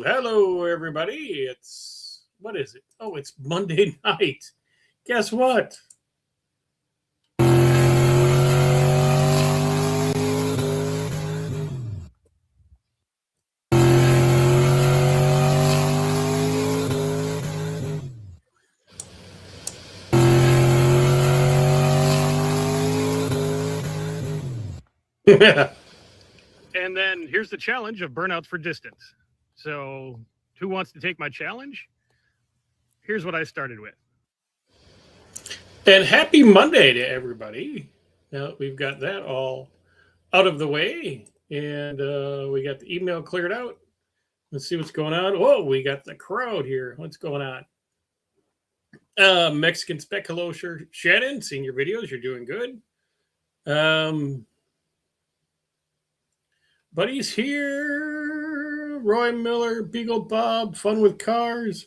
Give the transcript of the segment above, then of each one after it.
Hello, everybody. What is it? Oh, it's Monday night. Guess what? And then here's the challenge of burnouts for distance. So, who wants to take my challenge? Here's what I started with. And happy Monday to everybody. Now we've got that all out of the way, and we got the email cleared out. Let's see what's going on. Oh, we got the crowd here. What's going on? Mexican Spec, hello, Shannon. Seeing your videos, you're doing good. Buddy's here. Roy Miller, Beagle Bob, Fun with Cars.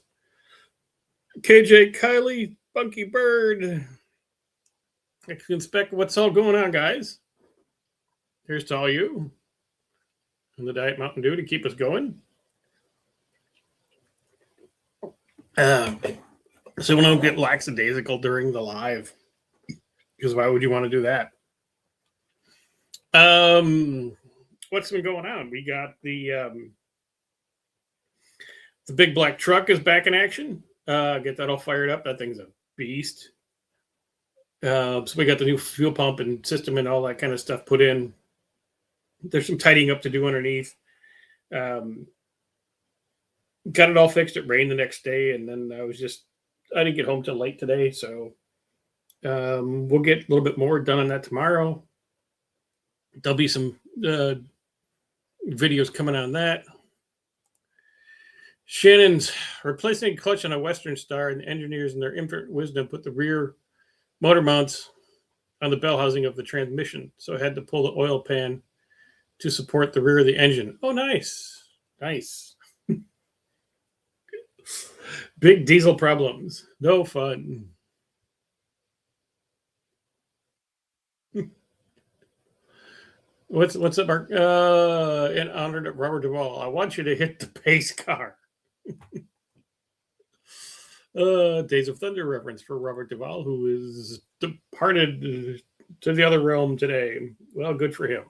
KJ Kylie, Funky Bird. Mexican Spec, what's all going on, guys? Here's to all you. And the Diet Mountain Dew to keep us going. So we don't get lackadaisical during the live. Because why would you want to do that? What's been going on? We got the big black truck is back in action. Get that all fired up. That thing's a beast. So we got the new fuel pump and system and all that kind of stuff put in. There's some tidying up to do underneath. Got it all fixed. It rained the next day, and then I didn't get home till late today, so we'll get a little bit more done on that tomorrow. There'll be some videos coming on that. Shannon's replacing a clutch on a Western Star, and the engineers in their infinite wisdom put the rear motor mounts on the bell housing of the transmission, so I had to pull the oil pan to support the rear of the engine. Oh, nice. Big diesel problems. No fun. What's up, Mark? In honor to Robert Duvall, I want you to hit the pace car. Days of Thunder reference for Robert Duvall, who is departed to the other realm today. Well, good for him.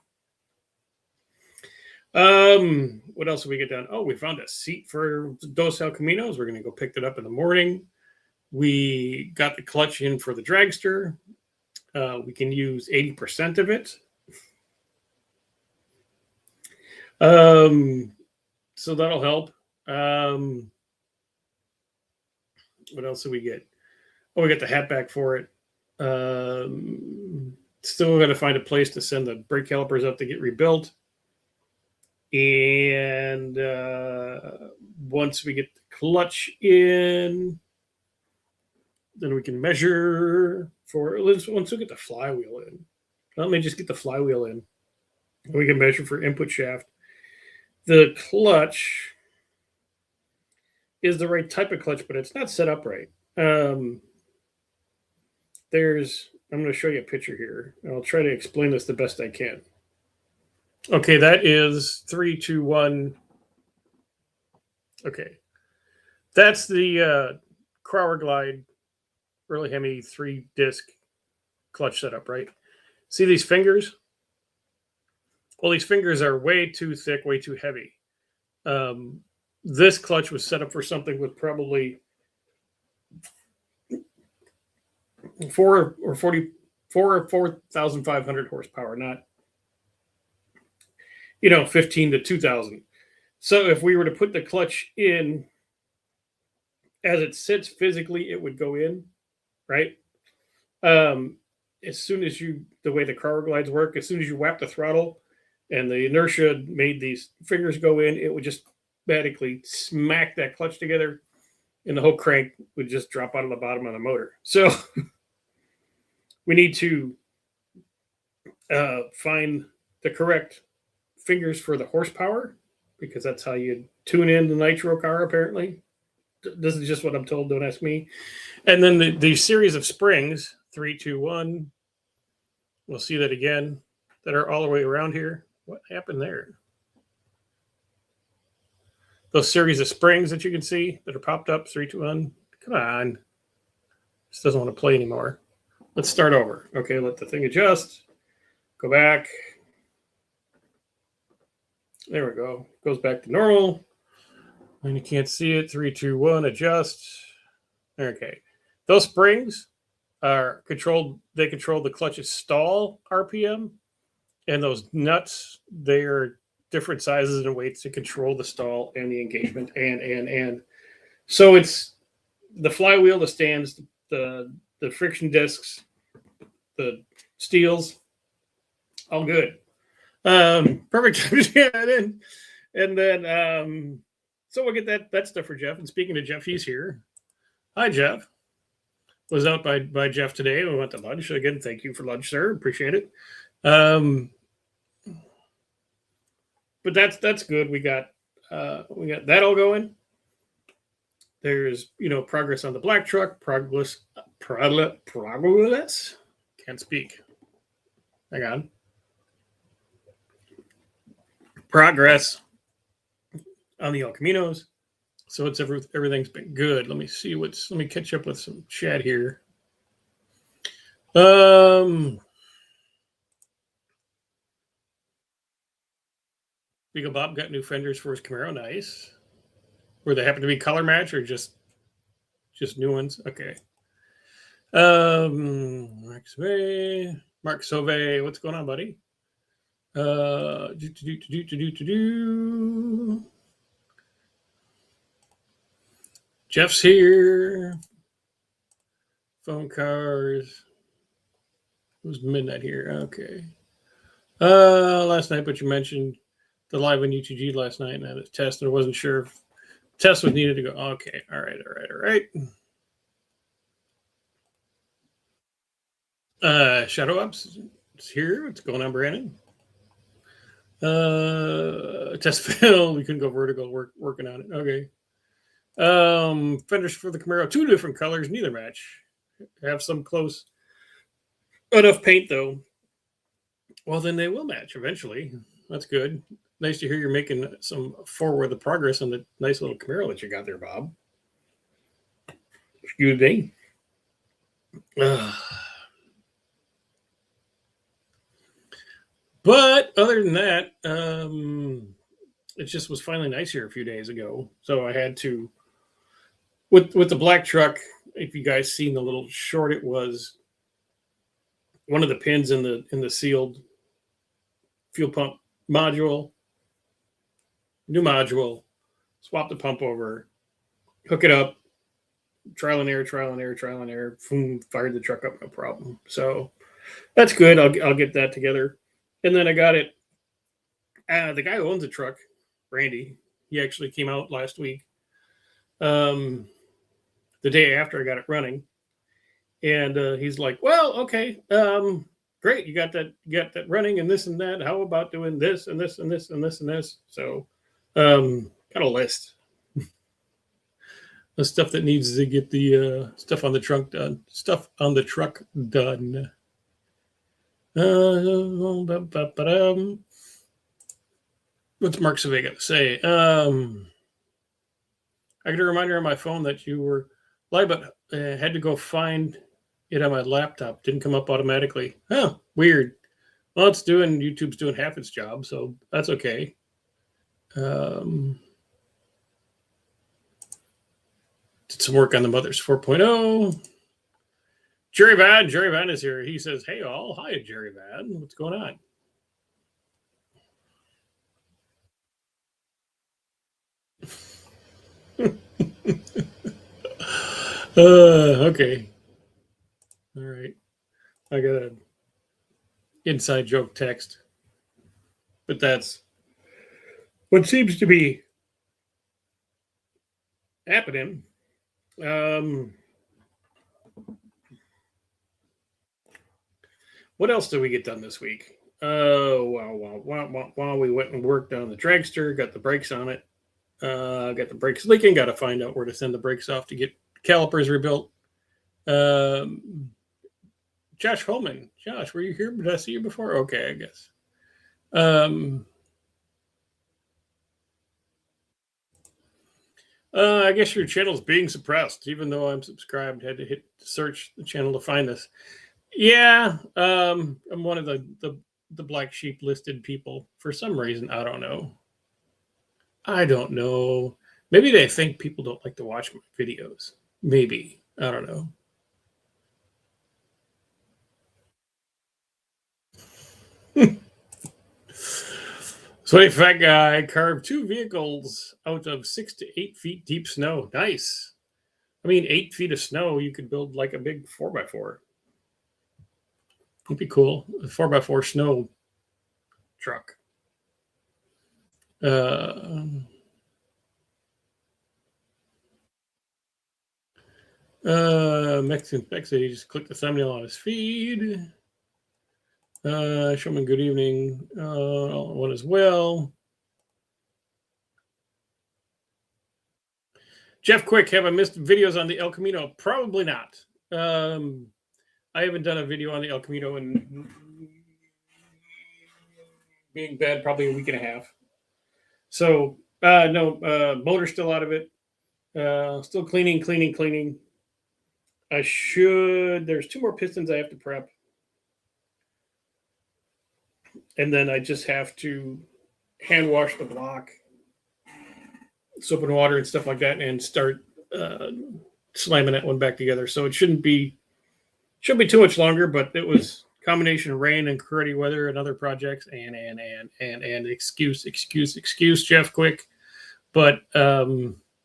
What else did we get done? Oh, we found a seat for Dos El Caminos. We're going to go pick it up in the morning. We got the clutch in for the dragster. We can use 80% of it. So that'll help. What else did we get? Oh, we got the hat back for it. Still got to find a place to send the brake calipers up to get rebuilt. And once we get the clutch in, then we can measure for, once we get the flywheel in. Let me just get the flywheel in. We can measure for input shaft. The clutch is the right type of clutch, but it's not set up right. I'm going to show you a picture here. I'll try to explain this the best I can. Okay, that is 3, 2, 1. Okay. That's the Crower Glide Early Hemi 3-disc clutch setup, right? See these fingers? Well, these fingers are way too thick, way too heavy. This clutch was set up for something with probably 4,500 horsepower, not 15 to 2,000. So if we were to put the clutch in as it sits physically, it would go in, right? As soon as the way the Crower Glides work, as soon as you whap the throttle and the inertia made these fingers go in, it would just automatically smack that clutch together and the whole crank would just drop out of the bottom of the motor. So we need to find the correct fingers for the horsepower, because that's how you tune in the nitro car, apparently. This is just what I'm told, don't ask me. And then the series of springs, 3, 2, 1, we'll see that again, that are all the way around here. What happened there? those series of springs that you can see that are popped up. 3, 2, 1. Come on. This doesn't want to play anymore. Let's start over. Okay, let the thing adjust. Go back. There we go. Goes back to normal. And you can't see it. 3, 2, 1. Adjust. Okay. Those springs are controlled. They control the clutch's stall RPM. And those nuts, they are different sizes and weights to control the stall and the engagement. And. So it's the flywheel, the stands, the friction discs, the steels, all good. Perfect time to get that in. And then so we'll get that stuff for Jeff. And speaking of Jeff, he's here. Hi, Jeff. Was out by Jeff today. We went to lunch. Again, thank you for lunch, sir. Appreciate it. But that's good. We got that all going. There's progress on the black truck. Progress. Can't speak. Hang on. Progress on the El Caminos. So everything's been good. Let me see let me catch up with some chat here. Beagle Bob got new fenders for his Camaro. Nice. Were they happen to be color match or just new ones? Okay. Mark Sauve, what's going on, buddy? Jeff's here. Phone cars. It was midnight here. Okay. Last night, but you mentioned the live on UTG last night and had a test, and I wasn't sure if test was needed to go. Okay. All right. Shadow Ups is here. What's going on, Brandon? Test fail. We couldn't go vertical. Working on it. Okay. Fenders for the Camaro, 2 different colors, neither match. Have some close enough paint though. Well, then they will match eventually. That's good. Nice to hear you're making some forward progress on the nice little Camaro that you got there, Bob. Excuse me. But other than that, it just was finally nice here a few days ago. So I had to, with the black truck, if you guys seen the little short, it was one of the pins in the sealed fuel pump module. New module, swap the pump over, hook it up, trial and error, boom, fired the truck up, no problem. So that's good. I'll get that together. And then I got it. The guy who owns the truck, Randy, he actually came out last week. The day after I got it running. And he's like, well, okay, great. You got that running and this and that. How about doing this and this and this and this and this? So got a list. The stuff that needs to get the stuff on the truck done. What's Mark Savay got to say? I got a reminder on my phone that you were live, but had to go find it on my laptop. Didn't come up automatically. Oh, weird. Well, YouTube's doing half its job, so that's okay. Did some work on the Mothers 4.0. Jerry Van is here. He says, hey, all. Hi, Jerry Van. What's going on? Okay. All right. I got an inside joke text. But that's what seems to be happening. What else did we get done this week? While we went and worked on the dragster, got the brakes on it. Got the brakes leaking. Got to find out where to send the brakes off to get calipers rebuilt. Josh Holman. Josh, were you here? Did I see you before? Okay, I guess. I guess your channel's being suppressed, even though I'm subscribed. Had to hit search the channel to find this. Yeah, I'm one of the black sheep listed people for some reason. I don't know. I don't know. Maybe they think people don't like to watch my videos. Maybe. I don't know. Sweaty fat guy carved 2 vehicles out of 6 to 8 feet deep snow. Nice. I mean, 8 feet of snow, you could build like a big 4x4. It'd be cool. A 4x4 snow truck. Uh, Mexican Mexican, he just clicked the thumbnail on his feed. Showman, good evening. One as well. Jeff Quick, have I missed videos on the El Camino? Probably not. I haven't done a video on the El Camino and being bad probably a week and a half. So no, motor's still out of it. Still cleaning. There's 2 more pistons I have to prep. And then I just have to hand wash the block, soap and water and stuff like that, and start slamming that one back together. So it shouldn't be too much longer, but it was a combination of rain and cruddy weather and other projects and excuse Jeff Quick. But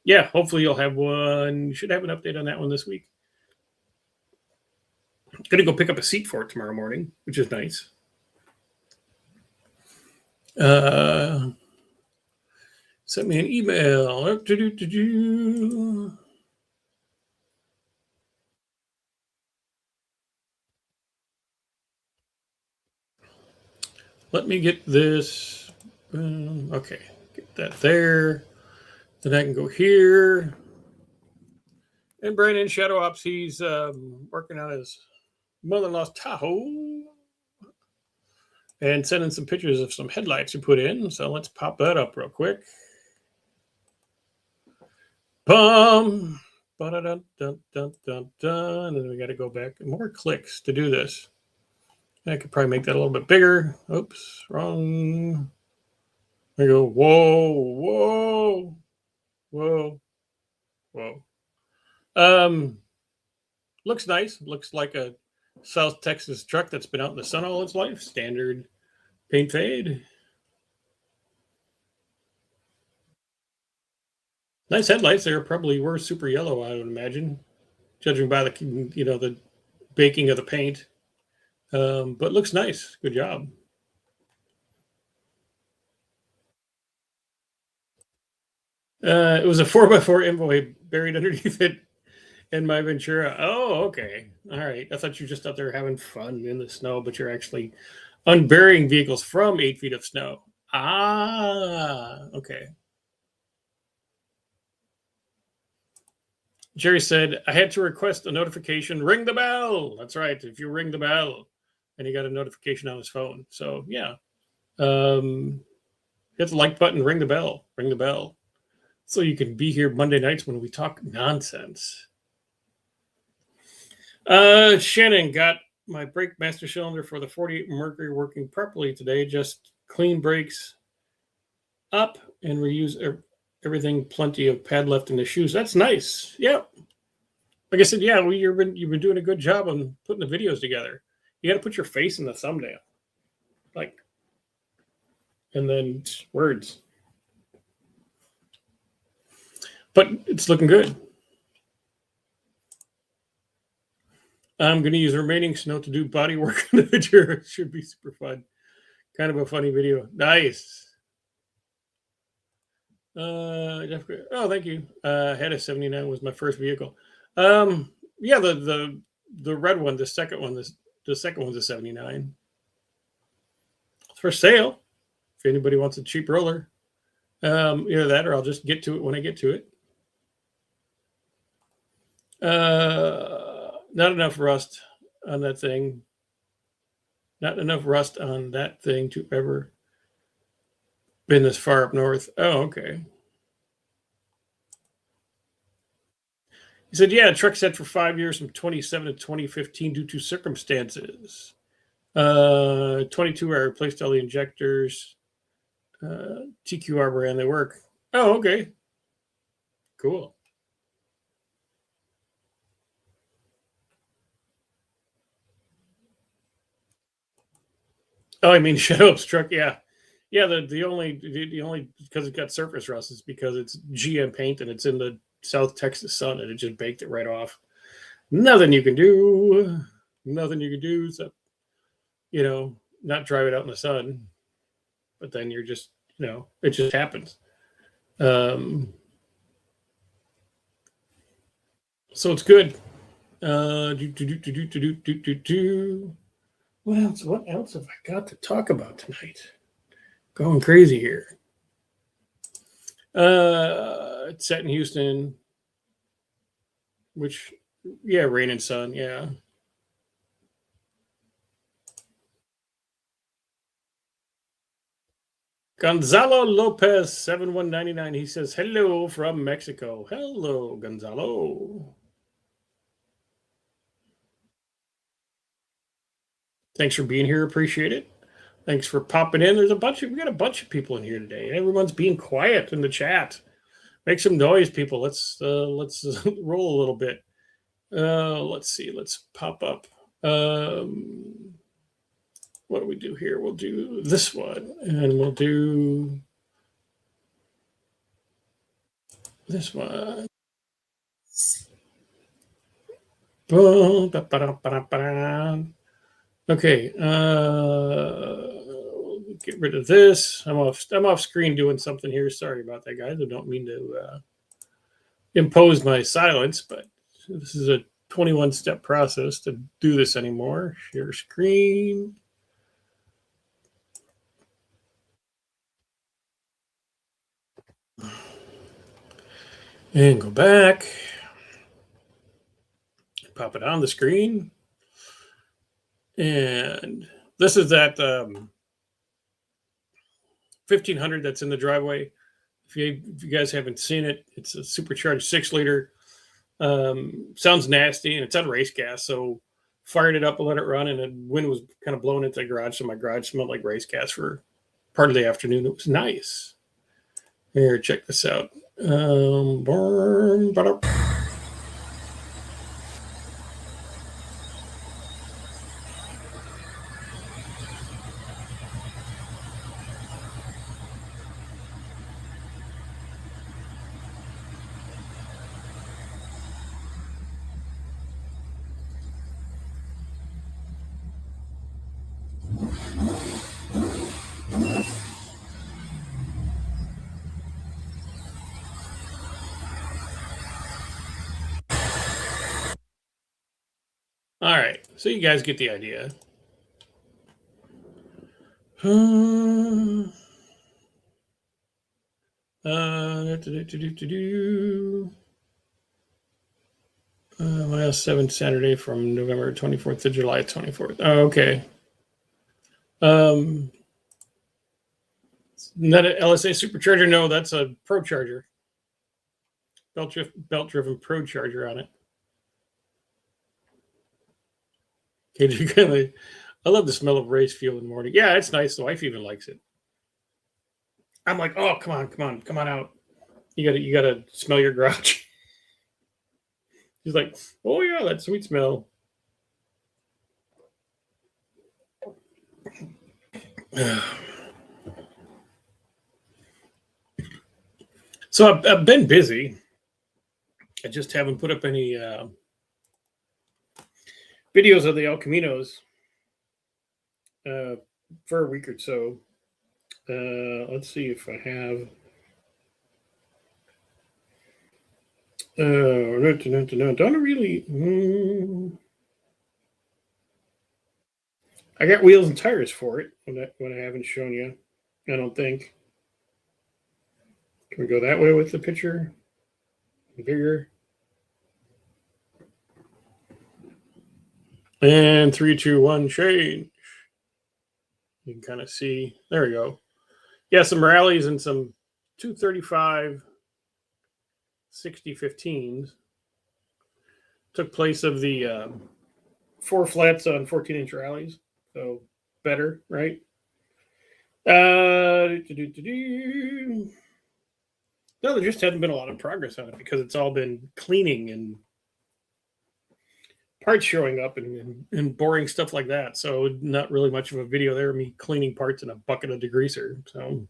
yeah, hopefully you'll have one. You should have an update on that one this week. Gonna go pick up a seat for it tomorrow morning, which is nice. Sent me an email. Let me get this. Okay, get that there. Then I can go here. And Brandon Shadow Ops, he's working on his mother-in-law's Tahoe and sending some pictures of some headlights he put in. So let's pop that up real quick. Bum. Dun, dun, dun, dun, dun. And then we got to go back. More clicks to do this. I could probably make that a little bit bigger. Oops, wrong. I go, whoa. Looks nice. Looks like a South Texas truck that's been out in the sun all its life. Standard paint fade. Nice headlights. They probably were super yellow, I would imagine, judging by the baking of the paint. But looks nice. Good job. It was a 4x4 envoy buried underneath it in my Ventura. Oh, okay. All right. I thought you were just out there having fun in the snow, but you're actually unburying vehicles from 8 feet of snow. Ah, okay. Jerry said, I had to request a notification. Ring the bell. That's right. If you ring the bell, and he got a notification on his phone. So, yeah. Hit the like button, ring the bell. So you can be here Monday nights when we talk nonsense. Shannon got my brake master cylinder for the 48 Mercury working properly today. Just clean brakes up and reuse everything. Plenty of pad left in the shoes. That's nice. Yep. Like I said, yeah, you've been doing a good job on putting the videos together. You got to put your face in the thumbnail, and then words. But it's looking good. I'm going to use the remaining snow to do body work on the Ventura. It should be super fun. Kind of a funny video. Nice. Oh, thank you. Had a 79 was my first vehicle. Yeah, the red one, the second one's a 79. It's for sale. If anybody wants a cheap roller, either that or I'll just get to it when I get to it. Not enough rust on that thing. Not enough rust on that thing to ever been this far up north. Oh, okay. He said, yeah, truck set for 5 years from 27 to 2015 due to circumstances. 22, I replaced all the injectors. TQR brand, they work. Oh, okay. Cool. Oh, I mean, Shadow's truck, yeah. Yeah, the only because it got surface rust is because it's GM paint and it's in the South Texas sun and it just baked it right off. Nothing you can do. Nothing you can do except, not drive it out in the sun. But then you're just, it just happens. Um, so it's good. What else have I got to talk about tonight? Going crazy here. It's set in Houston, which, yeah, rain and sun, yeah. Gonzalo Lopez 7199. He says hello from Mexico. Hello, Gonzalo. Thanks for being here. Appreciate it. Thanks for popping in. We got a bunch of people in here today. Everyone's being quiet in the chat. Make some noise, people. Let's roll a little bit. Let's see. Let's pop up. What do we do here? We'll do this one, and we'll do this one. Okay. Get rid of this. I'm off screen doing something here. Sorry about that, guys. I don't mean to impose my silence, but this is a 21-step process to do this anymore. Share screen. And go back. Pop it on the screen. And this is that 1500 that's in the driveway. If you guys haven't seen it, it's a supercharged 6-liter. Sounds nasty, and it's on race gas. So fired it up and let it run, and the wind was kind of blowing into the garage. So my garage smelled like race gas for part of the afternoon. It was nice. Here, check this out. All right, so you guys get the idea. Last 7 Saturday from November 24th to July 24th. Oh, okay. Not an LSA supercharger. No, that's a Pro Charger. Belt-driven Pro Charger on it. KJ, I love the smell of race fuel in the morning. Yeah, it's nice. The wife even likes it. I'm like, oh, come on out. You gotta smell your garage. She's like, oh yeah, that sweet smell. So I've been busy. I just haven't put up any videos of the El Caminos for a week or so. Let's see if I have. Don't really. I got wheels and tires for it. What I haven't shown you, I don't think. Can we go that way with the picture? Bigger. And 3, 2, 1, change. You can kind of see. There we go. Yeah, some rallies and some 235 60 15s. took place of the 4 flats on 14-inch rallies. So better, right? No, there just hasn't been a lot of progress on it because it's all been cleaning and parts showing up and boring stuff like that. So not really much of a video there of me cleaning parts in a bucket of degreaser. So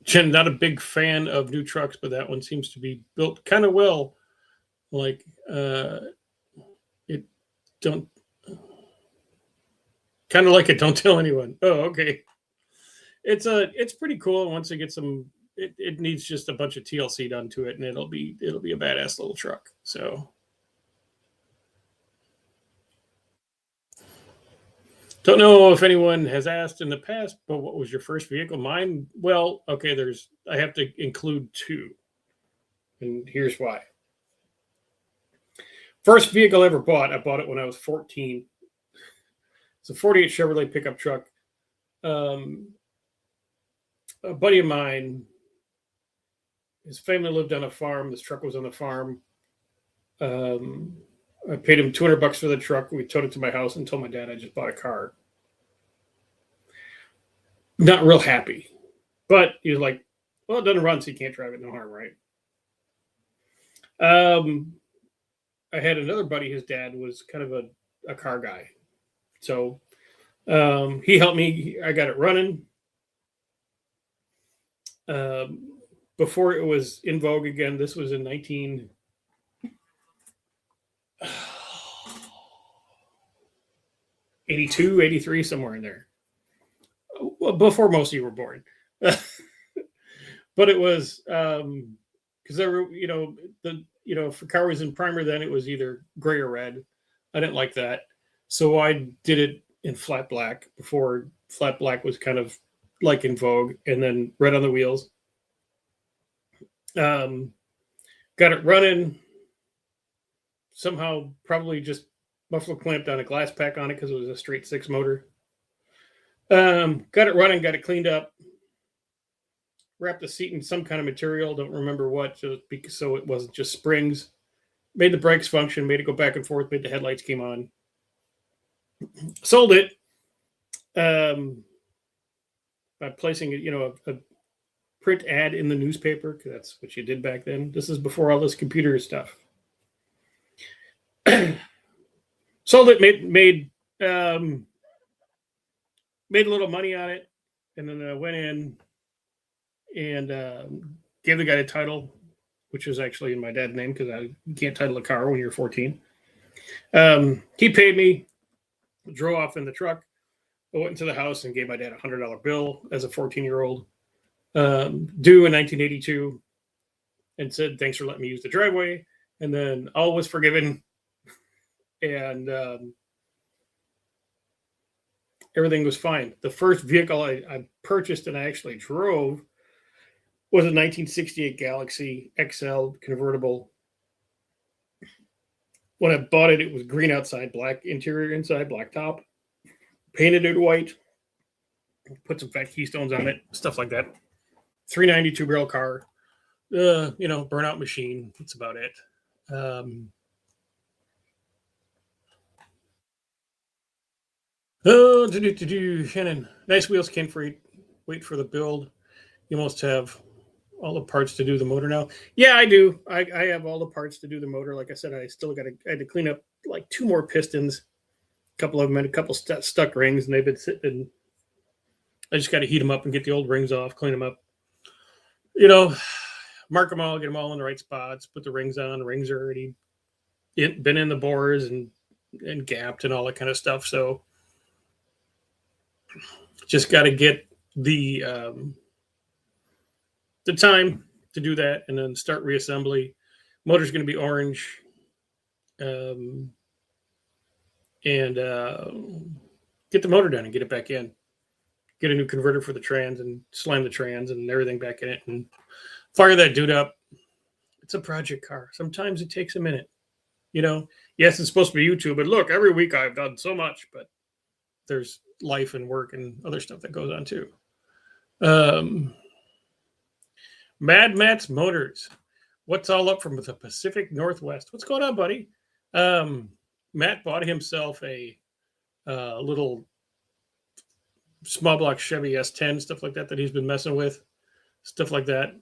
Jen, not a big fan of new trucks, but that one seems to be built kind of well. Like it don't kind of like it. Don't tell anyone. Oh, okay. It's pretty cool. Once it gets some, it needs just a bunch of TLC done to it, and it'll be a badass little truck. So don't know if anyone has asked in the past, but what was your first vehicle? Mine, well, okay, I have to include 2. And here's why. First vehicle I ever bought, I bought it when I was 14. It's a 48 Chevrolet pickup truck. A buddy of mine, his family lived on a farm. This truck was on the farm. I paid him $200 for the truck. We towed it to my house and told my dad I just bought a car. Not real happy, but he was like, "Well, it doesn't run, so you can't drive it. No harm, right?" I had another buddy. His dad was kind of a car guy, so he helped me. I got it running. Before it was in vogue again. This was in 1982, 83, somewhere in there. Well, before most of you were born. But it was because there were, if a car was in primer, then it was either gray or red. I didn't like that, so I did it in flat black before flat black was kind of like in vogue, and then red on the wheels. Got it running. Somehow, probably just muffler clamped on a glass pack on it because it was a straight 6 motor. Got it running, got it cleaned up, wrapped the seat in some kind of material, don't remember what, so it wasn't just springs. Made the brakes function, made it go back and forth, made the headlights came on. Sold it by placing a print ad in the newspaper, because that's what you did back then. This is before all this computer stuff. Sold it, made a little money on it, and then I went in and gave the guy the title, which was actually in my dad's name because you can't title a car when you're 14. He paid me, drove off in the truck. I went into the house and gave my dad a $100 bill as a 14-year-old, due in 1982, and said, "Thanks for letting me use the driveway." And then all was forgiven, and everything was fine. The first vehicle I purchased and I actually drove was a 1968 Galaxy XL convertible. When I bought it, it was green outside, black interior inside, black top. Painted it white. Put some fat keystones on it, stuff like that. 392 barrel car. Burnout machine. That's about it. Shannon, nice wheels, Ken. Wait for the build. You must have all the parts to do the motor now. Yeah, I do. I have all the parts to do the motor. Like I said, I had to clean up like 2 more pistons. A couple of them had a couple stuck rings, and they've been sitting. I just got to heat them up and get the old rings off, clean them up. Mark them all, get them all in the right spots, put the rings on. The rings are already been in the bores and gapped and all that kind of stuff. So just got to get the time to do that, and then start reassembly. Motor's going to be orange, and get the motor done and get it back in. Get a new converter for the trans and slam the trans and everything back in it and fire that dude up. It's a project car. Sometimes it takes a minute. Yes, it's supposed to be YouTube, but look, every week I've done so much, but there's life and work and other stuff that goes on too. Um, Mad Matt's Motors. What's all up from the Pacific Northwest? What's going on, buddy? Um, Matt bought himself a little small block Chevy S10, stuff like that he's been messing with, stuff like that.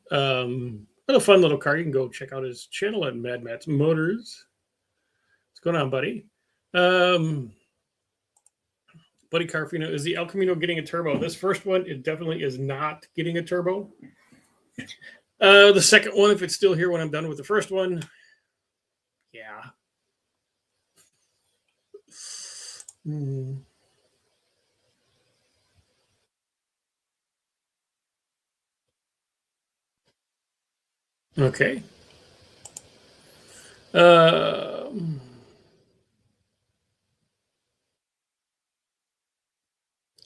What a fun little car. You can go check out his channel at Mad Matt's Motors. What's going on, buddy? Buddy Carfino, is the El Camino getting a turbo? This first one, it definitely is not getting a turbo. The second one, if it's still here when I'm done with the first one, yeah. Okay.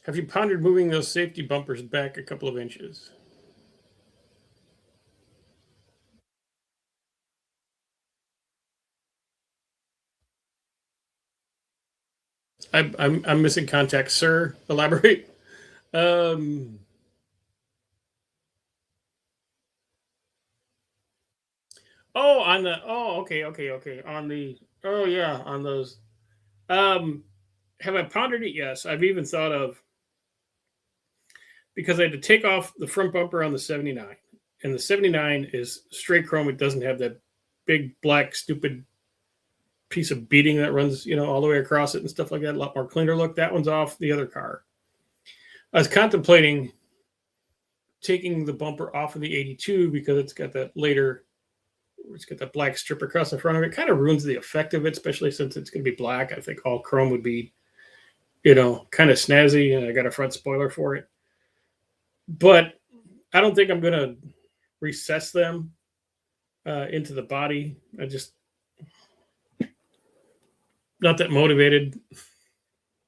Have you pondered moving those safety bumpers back a couple of inches? I'm missing contact, sir. Elaborate. Oh, on the okay. On the yeah, on those. Have I pondered it? Yes. I've even thought of, because I had to take off the front bumper on the 79. And the 79 is straight chrome. It doesn't have that big black stupid piece of beading that runs, all the way across it and stuff like that. A lot more cleaner look. That one's off the other car. I was contemplating taking the bumper off of the 82 because it's got that black strip across the front of it. Kind of ruins the effect of it, especially since it's going to be black. I think all chrome would be, kind of snazzy, and I got a front spoiler for it. But I don't think I'm going to recess them into the body. I just not that motivated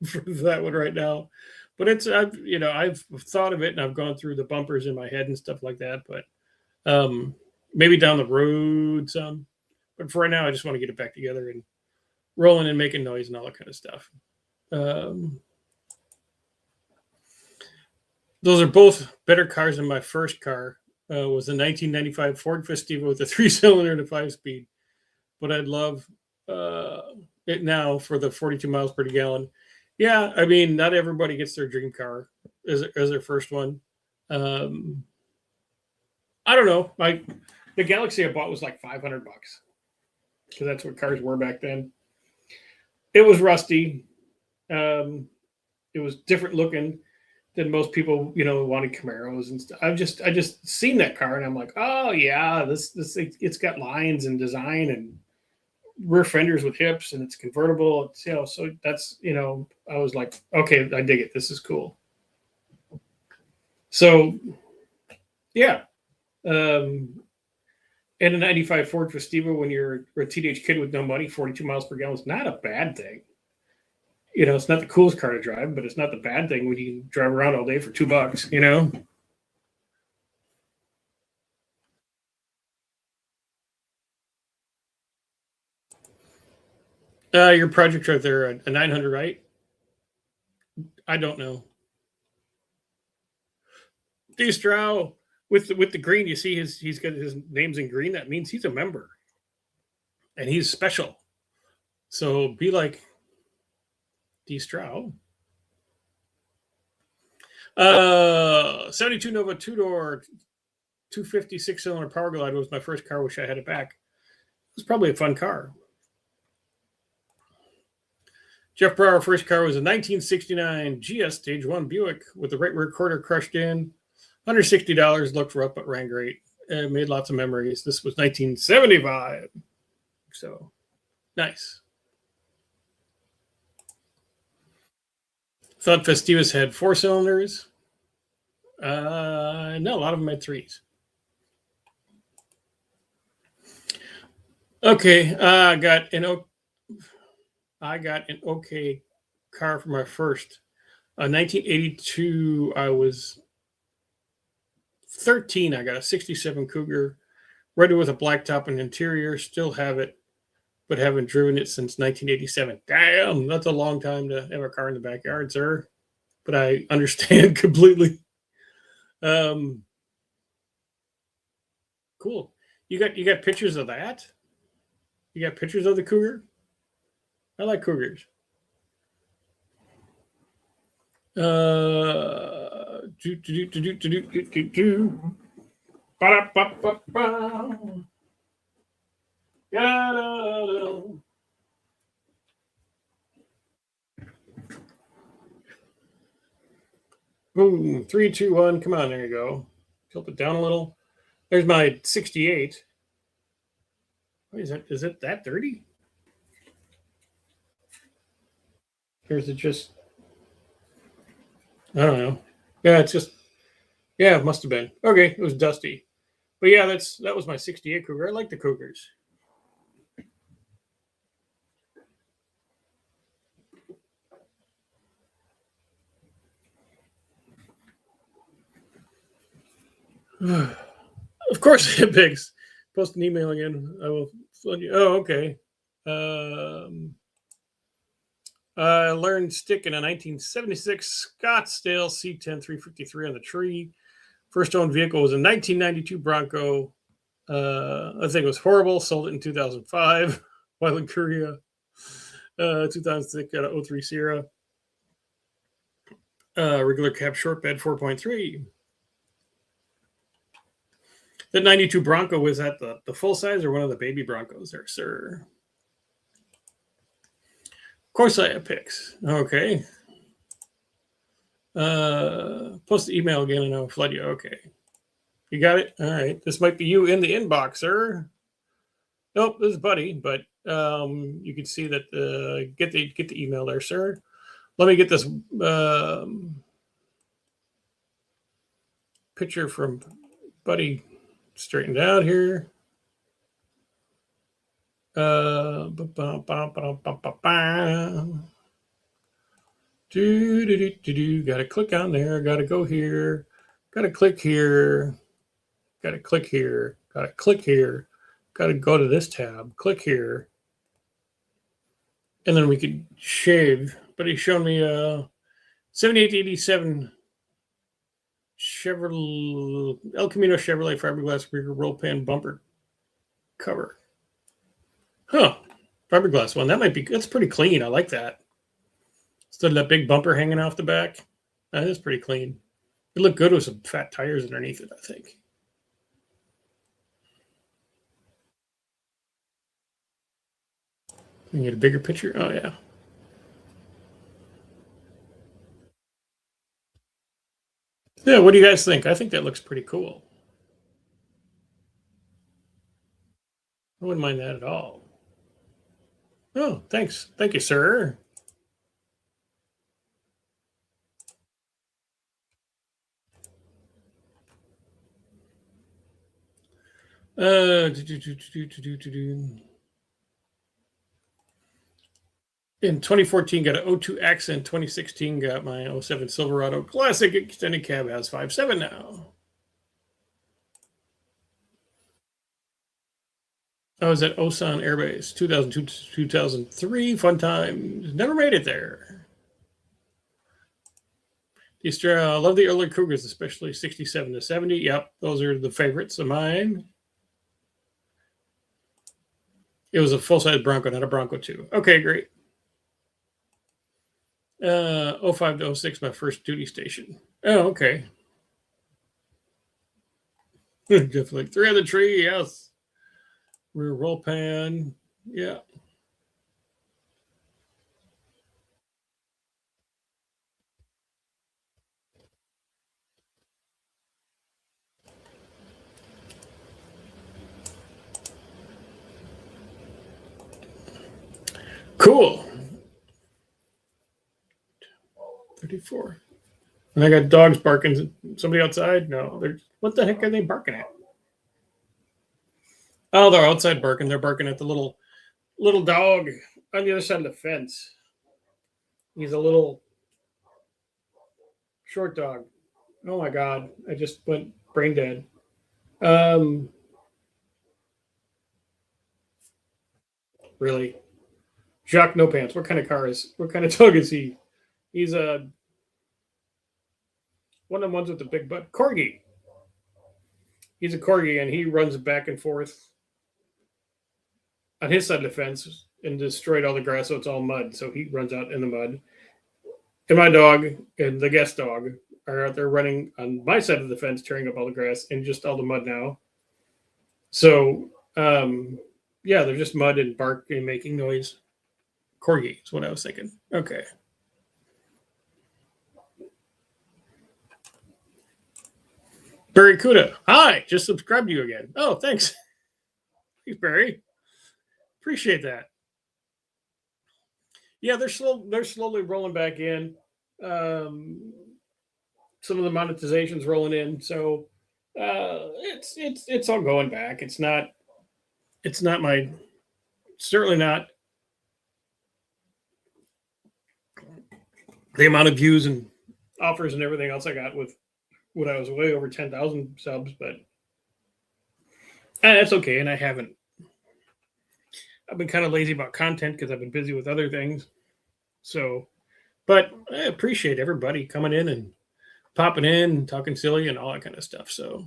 for that one right now. But I've thought of it, and I've gone through the bumpers in my head and stuff like that. But maybe down the road some. But for right now, I just want to get it back together and rolling and making noise and all that kind of stuff. Those are both better cars than my first car. Was a 1995 Ford Festiva with a 3-cylinder and a 5-speed. But I'd love it now for the 42 miles per gallon. Yeah, I mean, not everybody gets their dream car as their first one. I don't know. The Galaxy I bought was like $500 because that's what cars were back then. It was rusty. It was different looking than most people, wanted Camaros and stuff. I just seen that car and I'm like, oh yeah, this it's got lines and design and rear fenders with hips and it's convertible. It's, so that's, I was like, okay, I dig it. This is cool. So yeah. And a 95 Ford Festiva when you're a teenage kid with no money, 42 miles per gallon is not a bad thing. It's not the coolest car to drive, but it's not the bad thing when you drive around all day for $2, Your project right there, a 900, right? I don't know. D-Strow, with the green, you see he's got his names in green. That means he's a member, and he's special. So be like D-Strow. 72 Nova 2-door, 250 6-cylinder Power Glide was my first car. Wish I had it back. It was probably a fun car. Jeff Brower first car was a 1969 GS Stage 1 Buick with the right rear quarter crushed in. $160, looked rough but ran great. It made lots of memories. This was 1975. So, nice. Thought Festivas had 4 cylinders. No, a lot of them had 3s. Okay, I got an okay car for my first. 1982, I was 13. I got a 67 Cougar, ready with a black top and interior. Still have it. but haven't driven it since 1987. Damn, that's a long time to have a car in the backyard, sir. But I understand completely. Um, cool. You got pictures of that? You got pictures of the cougar? I like cougars. Do do do do do do do do do. Ba-da-ba-ba-ba. Ya-da-da-da. Boom. 3, 2, 1. Come on, there you go. Tilt it down a little. There's my 68. What is that? Is it that dirty? Or is it just I don't know. Yeah, it's just yeah, it must have been. Okay, it was dusty. But yeah, that was my 68 Cougar. I like the Cougars. Of course, Pigs. Post an email again. I will flood you. Oh, okay. I learned stick in a 1976 Scottsdale C10 353 on the tree. First owned vehicle was a 1992 Bronco. I think it was horrible. Sold it in 2005 while in Korea. 2006 got an 03 Sierra. Regular cab short bed 4.3. The 92 Bronco was that the full size or one of the baby Broncos there, sir? Of course I have pics. Okay. Post the email again and I'll flood you. Okay. You got it? All right. This might be you in the inbox, sir. Nope, this is Buddy, but you can see that get the email there, sir. Let me get this picture from Buddy straightened out here. Got to click on there. Got to go here. Got to click here. Got to click here. Got to click here. Got to go to this tab. Click here. And then we could shave. But he's shown me 7887 Chevrolet El Camino Chevrolet fiberglass rear roll pan bumper cover. Huh. Fiberglass one. That's pretty clean. I like that. Instead of that big bumper hanging off the back. That is pretty clean. It looked good with some fat tires underneath it, I think. Can you get a bigger picture? Oh, yeah. Yeah, what do you guys think? I think that looks pretty cool. I wouldn't mind that at all. Oh, thanks. Thank you, sir. In 2014, got an 02X, and 2016 got my 07 Silverado Classic extended cab. Has 5.7 now. I was at Osan Air Base, 2002 to 2003. Fun times. Never made it there. Love the early Cougars, especially 67 to 70. Yep, those are the favorites of mine. It was a full-size Bronco, not a Bronco 2. Okay, great. 05 to 06, my first duty station. Oh, okay. Just like 3 on the tree, yes. Rear roll pan, yeah. Cool. 34. And I got dogs barking. Somebody outside? No. What the heck are they barking at? Oh, they're outside barking. They're barking at the little dog on the other side of the fence. He's a little short dog. Oh my god. I just went brain dead. Um Really? Jacques No Pants. What kind of car is? What kind of dog is he? He's one of the ones with the big butt. Corgi. He's a corgi, and he runs back and forth on his side of the fence and destroyed all the grass, so it's all mud. So he runs out in the mud. And my dog and the guest dog are out there running on my side of the fence, tearing up all the grass and just all the mud now. So, yeah, they're just mud and bark and making noise. Corgi is what I was thinking. Okay. Barry Kuda. Hi, just subscribed to you again. Oh, thanks. Thanks, Barry. Appreciate that. Yeah, they're slowly rolling back in. Some of the monetization's rolling in, so it's all going back. It's not my certainly not the amount of views and offers and everything else I got with when I was way over 10,000 subs, but that's okay. And I've been kind of lazy about content because I've been busy with other things. So, but I appreciate everybody coming in and popping in and talking silly and all that kind of stuff. So,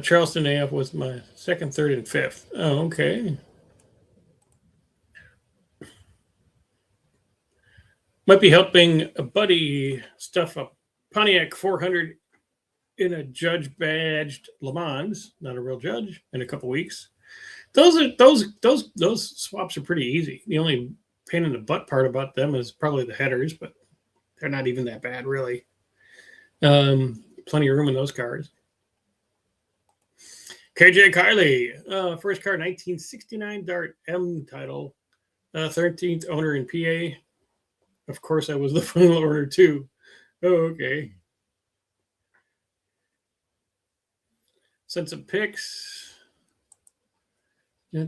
Charleston AF was my second, third, and fifth. Oh, okay. Might be helping a buddy stuff a Pontiac 400 in a judge badged Le Mans, not a real judge, in a couple weeks. Those swaps are pretty easy. The only pain in the butt part about them is probably the headers, but they're not even that bad, really. Plenty of room in those cars. KJ Kiley, first car, 1969 Dart M title, 13th owner in PA. Of course, I was the final owner too. Oh, okay. Sent some pics. They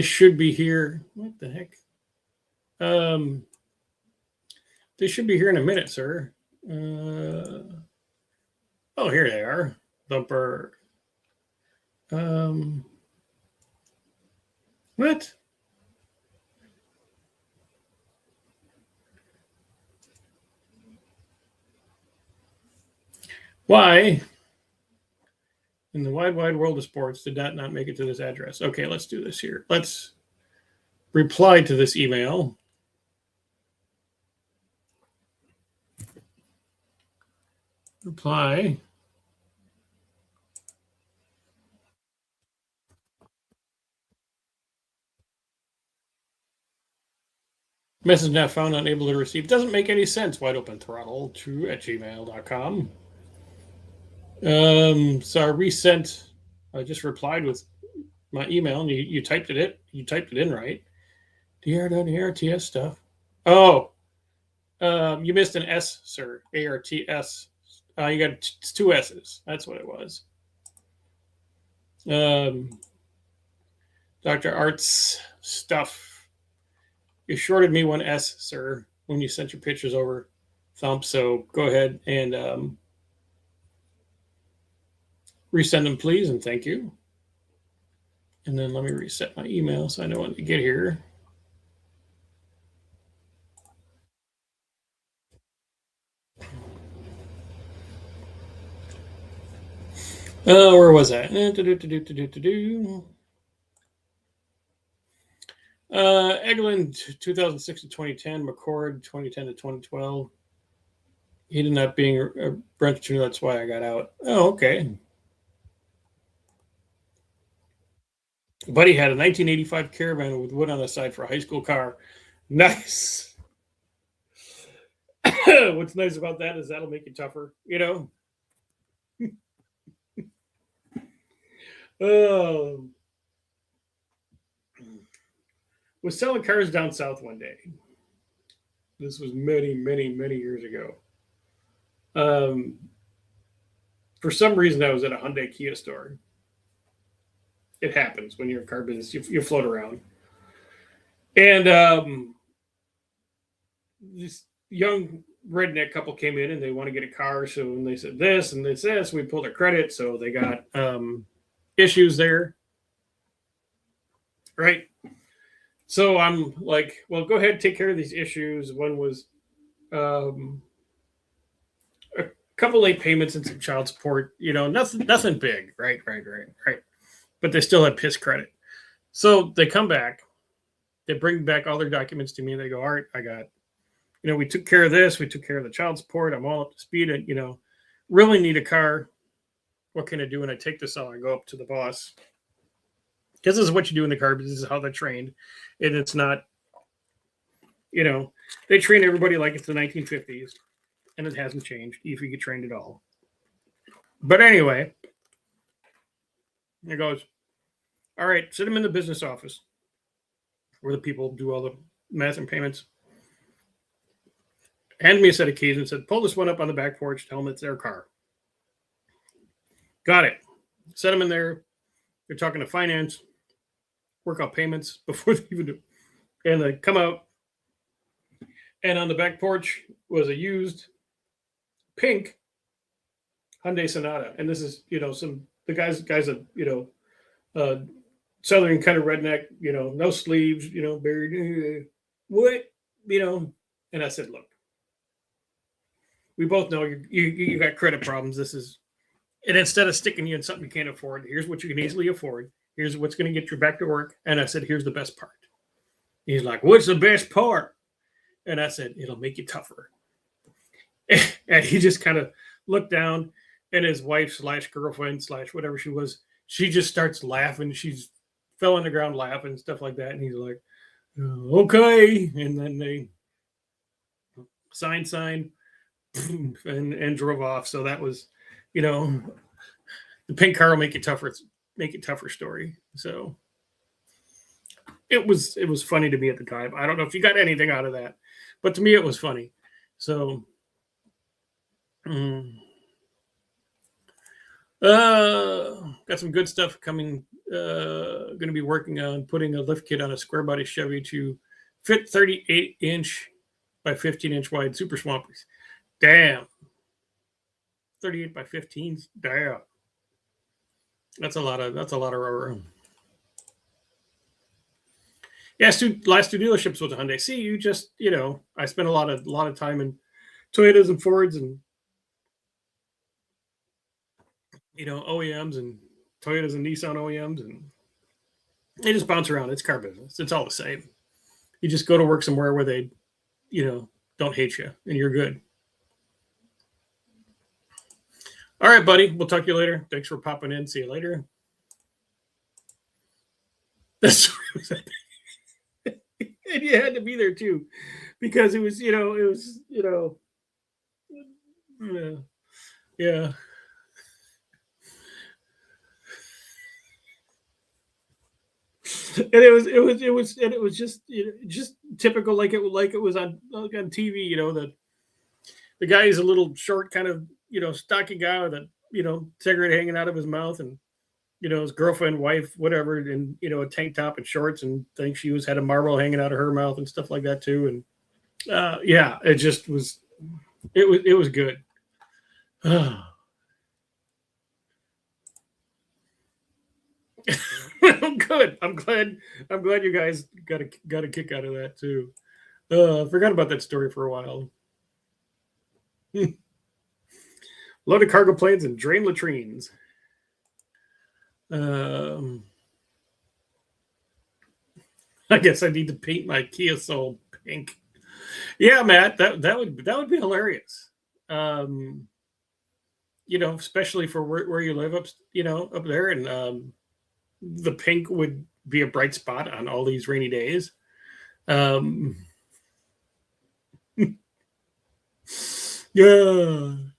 should be here. What the heck? They should be here in a minute, sir. Oh, here they are. Bumper. What? Why in the wide world of sports did that not make it to this address? Okay, let's do this here. Let's reply to this email. Reply. Message not found, unable to receive. Doesn't make any sense. Wide open throttle true at gmail.com. So I resent. I just replied with my email, and you typed it. You typed it in right. DRWRTS stuff. Oh, you missed an S, sir. ARTS. You got two S's. That's what it was. Dr. Arts stuff. You shorted me one S, sir, when you sent your pictures over, Thump. So go ahead and resend them, please, and thank you. And then let me reset my email so I know when to get here. Where was that? Eglin, 2006 to 2010. McCord, 2010 to 2012. He ended up being a branch tuner. That's why I got out. Oh, okay. Buddy had a 1985 Caravan with wood on the side for a high school car. Nice. What's nice about that is that'll make you tougher, you know? Was selling cars down south one day. This was many years ago. For some reason, I was at a Hyundai Kia store. It happens when you're in car business. You float around. And this young redneck couple came in and they want to get a car. So when they said this and this, we pulled their credit. So they got issues there. Right. So I'm like, well, go ahead, take care of these issues. One was a couple late payments and some child support, nothing big. Right. But they still had piss credit. So they come back, they bring back all their documents to me and they go, all right, I got, we took care of this. We took care of the child support. I'm all up to speed. And, really need a car. What can I do? And I take this all and go up to the boss. Because this is what you do in the car. This is how they're trained. And it's not, they train everybody like it's the 1950s. And it hasn't changed if you get trained at all. But anyway, it goes, all right, sit them in the business office where the people do all the math and payments. Handed me a set of keys and said, pull this one up on the back porch, tell them it's their car. Got it. Set them in there. They're talking to finance, work out payments before they even do. And they come out. And on the back porch was a used pink Hyundai Sonata. And this is, the guys that, Southern kind of redneck, no sleeves, buried, what, and I said, look, we both know you got credit problems. This is, and instead of sticking you in something you can't afford, here's what you can easily afford. Here's what's going to get you back to work. And I said, here's the best part. He's like, what's the best part? And I said, it'll make you tougher. And he just kind of looked down, and his wife / girlfriend / whatever she was, she just starts laughing. She's fell on the ground laughing and stuff like that. And he's like, okay. And then they signed and drove off. So that was, the pink car will make it tougher story. So it was funny to me at the time. I don't know if you got anything out of that, but to me it was funny. So got some good stuff coming. Going to be working on putting a lift kit on a square body Chevy to fit 38-inch by 15-inch wide super swampers. Damn. 38 by 15s. Damn. That's a lot of rubber. Yeah, last two dealerships was a Hyundai. See, you just, I spent a lot of time in Toyotas and Fords and OEMs and Toyotas and Nissan OEMs, and they just bounce around. It's car business. It's all the same. You just go to work somewhere where they, don't hate you and you're good. All right, buddy. We'll talk to you later. Thanks for popping in. See you later. That's and you had to be there too, because it was, yeah. And it was just typical, like it was on TV. The guy is a little short, kind of stocky guy with a cigarette hanging out of his mouth, and his girlfriend, wife, whatever, and a tank top and shorts, and I think she had a marble hanging out of her mouth and stuff like that too. And yeah, it just was, it was good. Good. I'm glad you guys got a kick out of that too. Forgot about that story for a while. Loaded cargo planes and drain latrines. I guess I need to paint my Kia Soul pink. Yeah, Matt, that would be hilarious. Especially for where you live up there, and the pink would be a bright spot on all these rainy days. Yeah,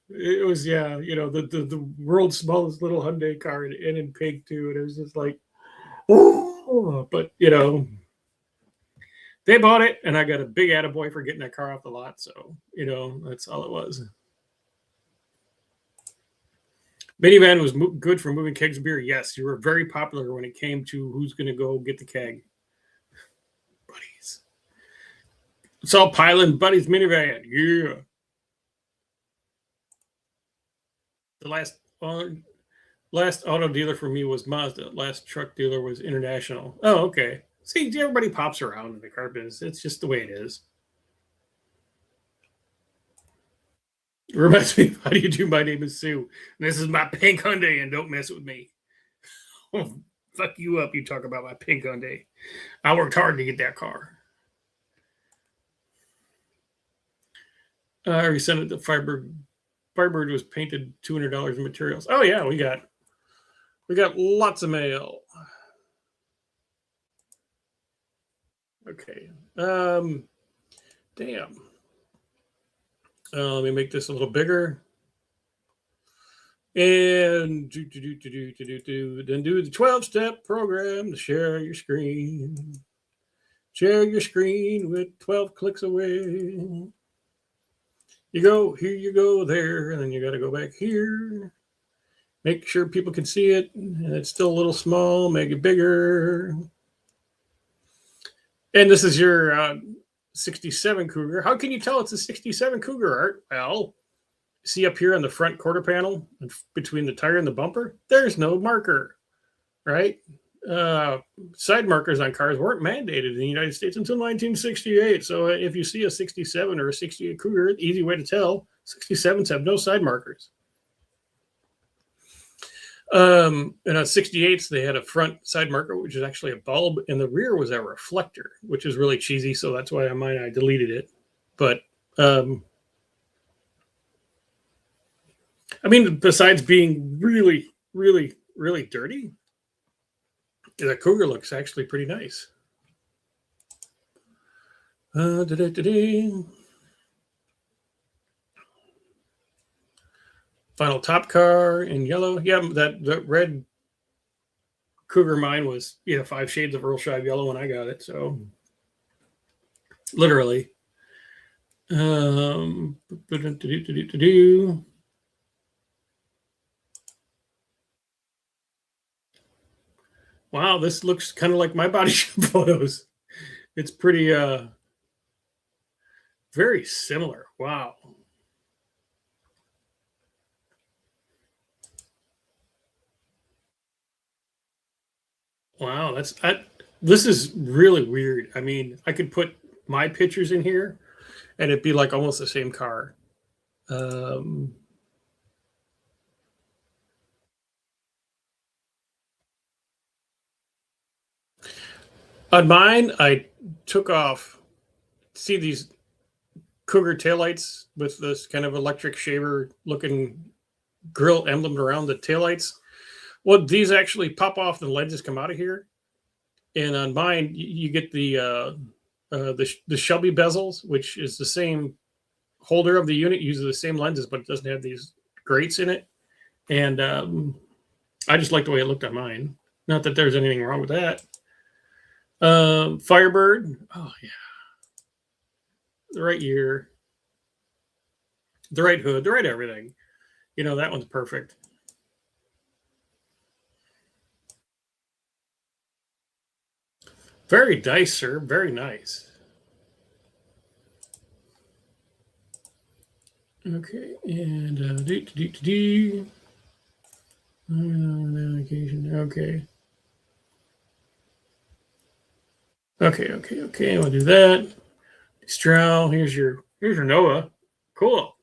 it was, the world's smallest little Hyundai car and in pink too, and it was just like, oh, but they bought it, and I got a big attaboy for getting that car off the lot. So that's all it was. Minivan was good for moving kegs of beer. Yes, you were very popular when it came to who's going to go get the keg. Buddies. It's all piling Buddies minivan. Yeah. The last auto dealer for me was Mazda. Last truck dealer was International. Oh, okay. See, everybody pops around in the car business. It's just the way it is. It reminds me of how do you do? My name is Sue. And this is my pink Hyundai, and don't mess with me. Oh, fuck you up. You talk about my pink Hyundai. I worked hard to get that car. I already sent it to Firebird. Firebird was painted $200 in materials. Oh yeah, we got lots of mail. Okay. Damn. Let me make this a little bigger. And then do the 12-step program to share your screen. Share your screen with 12 clicks away. You go here, you go there, and then you got to go back here. Make sure people can see it. And it's still a little small. Make it bigger. And this is your 67 Cougar. How can you tell it's a 67 Cougar, Art? Well, see up here on the front quarter panel between the tire and the bumper? There's no marker, right? Side markers on cars weren't mandated in the United States until 1968. So if you see a 67 or a 68 Cougar, easy way to tell, 67s have no side markers. And on 68s, they had a front side marker, which is actually a bulb, and the rear was a reflector, which is really cheesy. So that's why on mine I deleted it. But I mean, besides being really, really, really dirty, the Cougar looks actually pretty nice. Final top car in yellow. Yeah, that red Cougar mine was 5 shades of Earl Shive yellow when I got it. So literally. Wow, this looks kind of like my body shop photos. It's pretty very similar. Wow. Wow, this is really weird. I mean, I could put my pictures in here and it'd be like almost the same car. On mine, I took off, see these Cougar taillights with this kind of electric shaver looking grill emblem around the taillights. Well, these actually pop off, the lenses come out of here. And on mine, you get the Shelby bezels, which is the same holder of the unit, uses the same lenses, but it doesn't have these grates in it. And I just like the way it looked on mine. Not that there's anything wrong with that. Firebird. Oh, yeah. The right year. The right hood. The right everything. That one's perfect. Very nice, sir. Very nice. Okay, and navigation. Okay. Okay. We'll do that. Strow. Here's your Noah. Cool.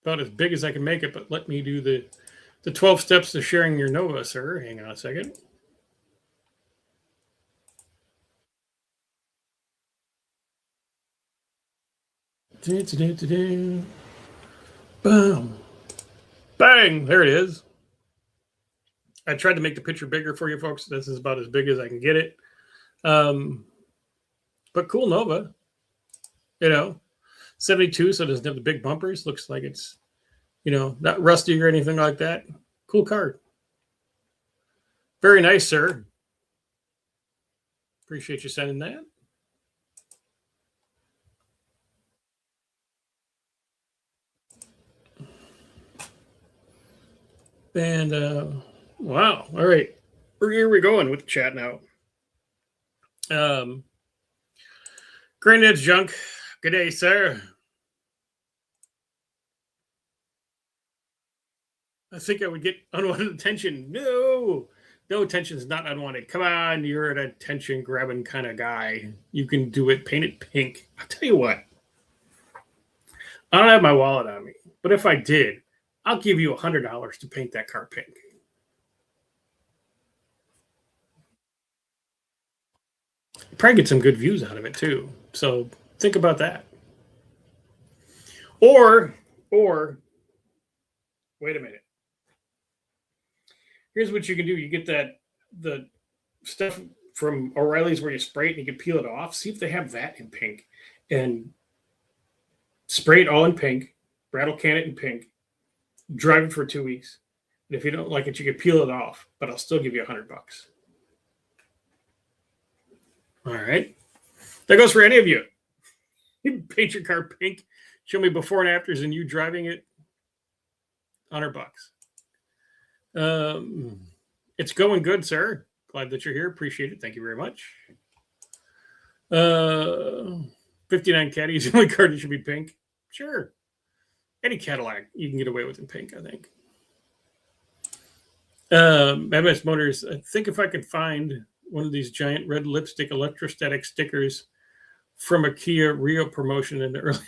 About as big as I can make it, but let me do the 12 steps to sharing your Nova, sir. Hang on a second. Boom. Bang. There it is. I tried to make the picture bigger for you folks. This is about as big as I can get it. But cool Nova. 72, so it doesn't have the big bumpers. Looks like it's, not rusty or anything like that. Cool car. Very nice, sir. Appreciate you sending that. And wow, all right, here we going with the chat now. Granddad's Junk, good day, sir. I think I would get unwanted attention. No attention is not unwanted. Come on, you're an attention grabbing kind of guy. You can do it. Paint it pink. I'll tell you what. I don't have my wallet on me, but if I did, I'll give you $100 to paint that car pink. Probably get some good views out of it too. So think about that. Or wait a minute. Here's what you can do. You get the stuff from O'Reilly's where you spray it and you can peel it off. See if they have that in pink. And spray it all in pink, rattle can it in pink, drive it for 2 weeks. And if you don't like it, you can peel it off, but I'll still give you $100. All right. That goes for any of you. You paint your car pink, show me before and afters, and you driving it, $100. It's going good, sir. Glad that you're here. Appreciate it. Thank you very much. 59 Caddy is the only car that should be pink. Sure. Any Cadillac you can get away with in pink, I think. MS Motors, I think if I could find one of these giant red lipstick electrostatic stickers from a Kia Rio promotion in the early...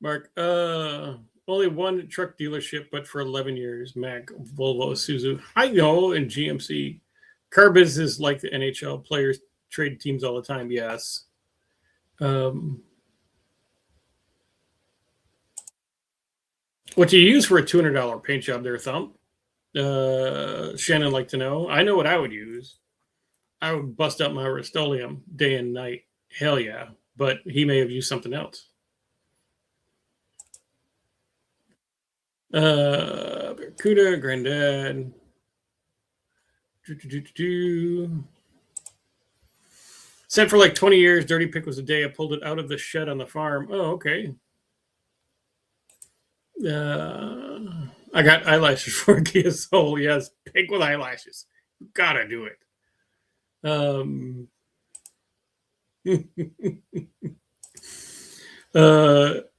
Mark, only one truck dealership, but for 11 years, Mac, Volvo, Isuzu. I know, and GMC. Car business like the NHL. Players trade teams all the time, yes. What do you use for a $200 paint job there, Thump? Shannon like to know. I know what I would use. I would bust out my Rust-Oleum day and night. Hell yeah. But he may have used something else. Barracuda, Granddad. Said for like 20 years, Dirty Pick was the day I pulled it out of the shed on the farm. Oh, okay. I got eyelashes for a Kia Soul. Yes, pink with eyelashes. Gotta do it.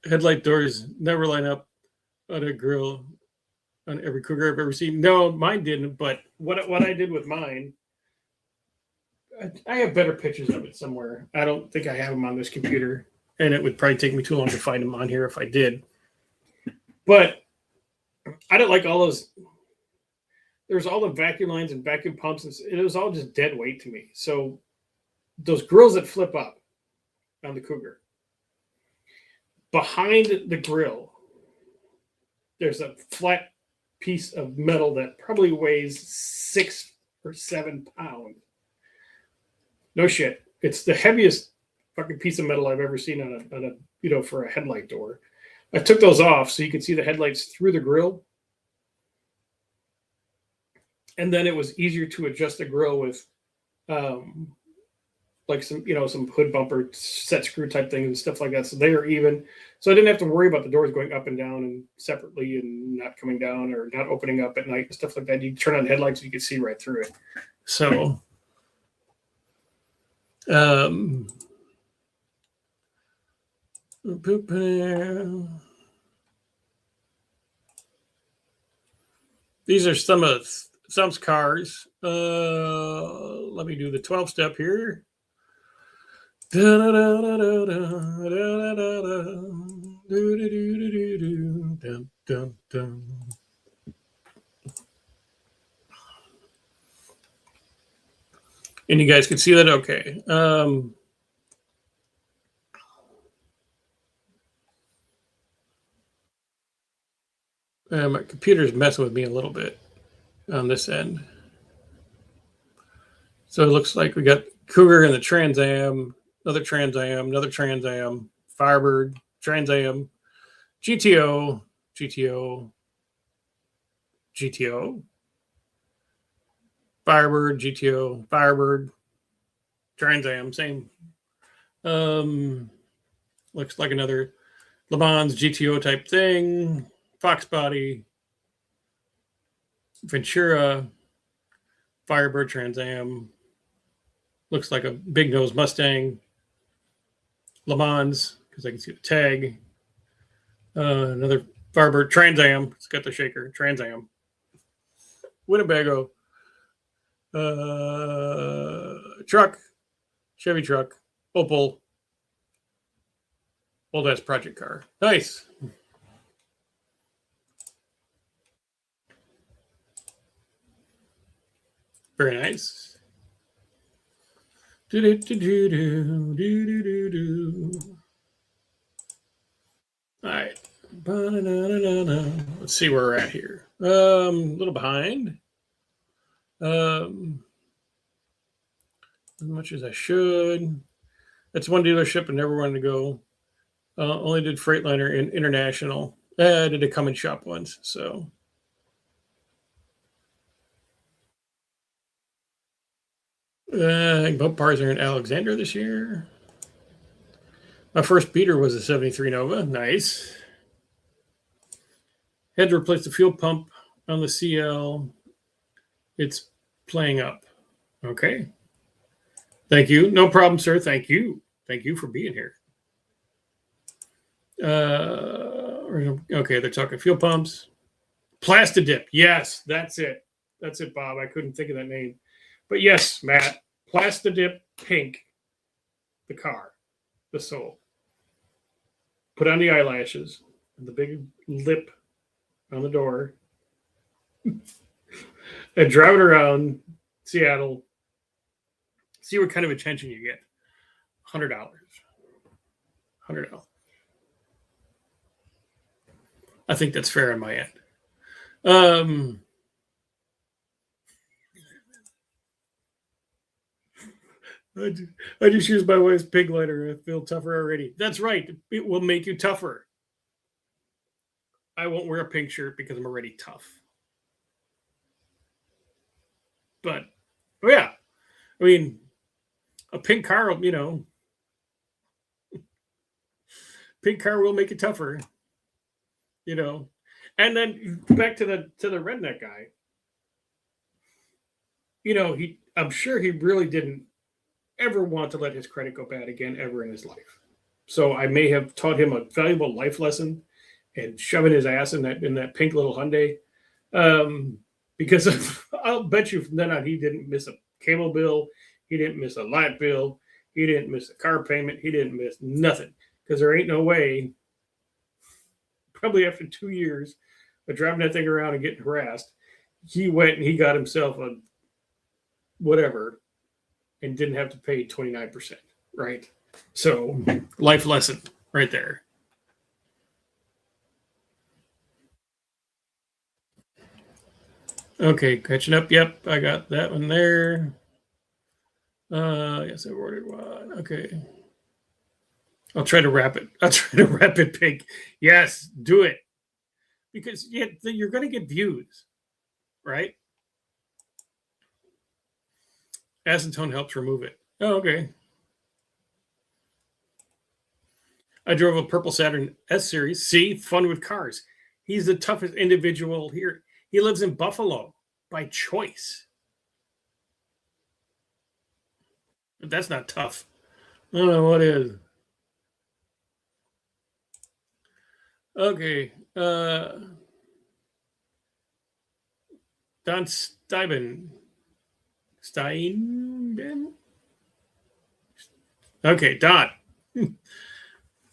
Headlight doors never line up on a grill on every Cougar I've ever seen. No, mine didn't. But what I did with mine, I have better pictures of it somewhere. I don't think I have them on this computer, and it would probably take me too long to find them on here if I did. But I didn't like all those. There's all the vacuum lines and vacuum pumps, and it was all just dead weight to me. So those grills that flip up on the Cougar, behind the grill, there's a flat piece of metal that probably weighs 6 or 7 pounds. No shit. It's the heaviest fucking piece of metal I've ever seen on a for a headlight door. I took those off so you could see the headlights through the grill. And then it was easier to adjust the grill with like some hood bumper set screw type things and stuff like that. So they are even. So I didn't have to worry about the doors going up and down and separately and not coming down or not opening up at night and stuff like that. You turn on headlights, you can see right through it. So these are some cars. Let me do the 12-step here. And you guys can see that? Okay. My computer's messing with me a little bit on this end. So it looks like we got Cougar and the Trans Am, another Trans Am, Firebird, Trans Am, GTO, Firebird, GTO, Firebird, Trans Am, same. Looks like another Le Mans GTO type thing. Fox body. Ventura. Firebird Trans Am. Looks like a big nose Mustang. Le Mans, because I can see the tag. Another Firebird Trans Am. It's got the shaker. Trans Am. Winnebago. Truck. Chevy truck. Opel. Old ass project car. Nice. Very nice. All right. Let's see where we're at here. A little behind. As much as I should. That's one dealership I never wanted to go. Only did Freightliner and International. I did a Cummins shop once, so. I think both bars are in Alexander this year. My first beater was a 73 Nova. Nice. Had to replace the fuel pump on the CL. It's playing up. Okay. Thank you. No problem, sir. Thank you. Thank you for being here. Okay, they're talking fuel pumps. Plastidip. Yes, that's it. That's it, Bob. I couldn't think of that name. But yes, Matt, Plastidip pink, the car, the soul. Put on the eyelashes and the big lip on the door and drive it around Seattle. See what kind of attention you get. $100. $100. I think that's fair on my end. I just used my wife's pig lighter. I feel tougher already. That's right. It will make you tougher. I won't wear a pink shirt because I'm already tough. But, oh yeah. I mean, a pink car, you know, pink car will make you tougher. You know. And then back to the redneck guy. You know, I'm sure he really didn't ever want to let his credit go bad again ever in his life. So I may have taught him a valuable life lesson and shoving his ass in that pink little Hyundai. Because I'll bet you from then on he didn't miss a cable bill, he didn't miss a light bill, he didn't miss a car payment, he didn't miss nothing. Because there ain't no way, probably after 2 years of driving that thing around and getting harassed, he went and he got himself a whatever and didn't have to pay 29%, right? So, life lesson right there. Okay, catching up. Yep, I got that one there. Yes, I ordered one. Okay. I'll try to wrap it big. Yes, do it. Because you're going to get views, right? Acetone helps remove it. Oh, okay. I drove a purple Saturn S Series. See, fun with cars. He's the toughest individual here. He lives in Buffalo by choice. But that's not tough. I don't know what is. Okay. Don Steiben. Okay, Don.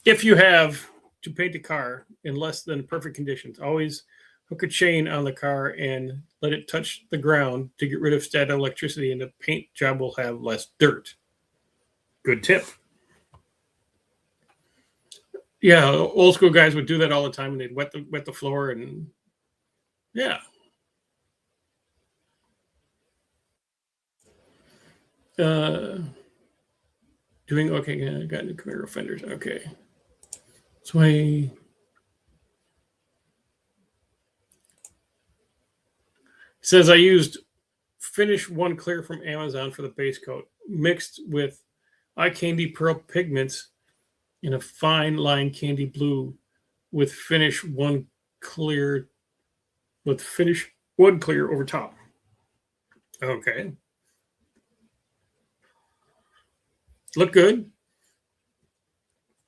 If you have to paint a car in less than perfect conditions, always hook a chain on the car and let it touch the ground to get rid of static electricity, and the paint job will have less dirt. Good tip. Yeah, old school guys would do that all the time, and they'd wet the floor, and yeah. Doing okay. I got new Camaro fenders. Okay. So it says I used Finish One Clear from Amazon for the base coat, mixed with eye candy pearl pigments in a fine line candy blue with finish one clear over top. Okay. Look good.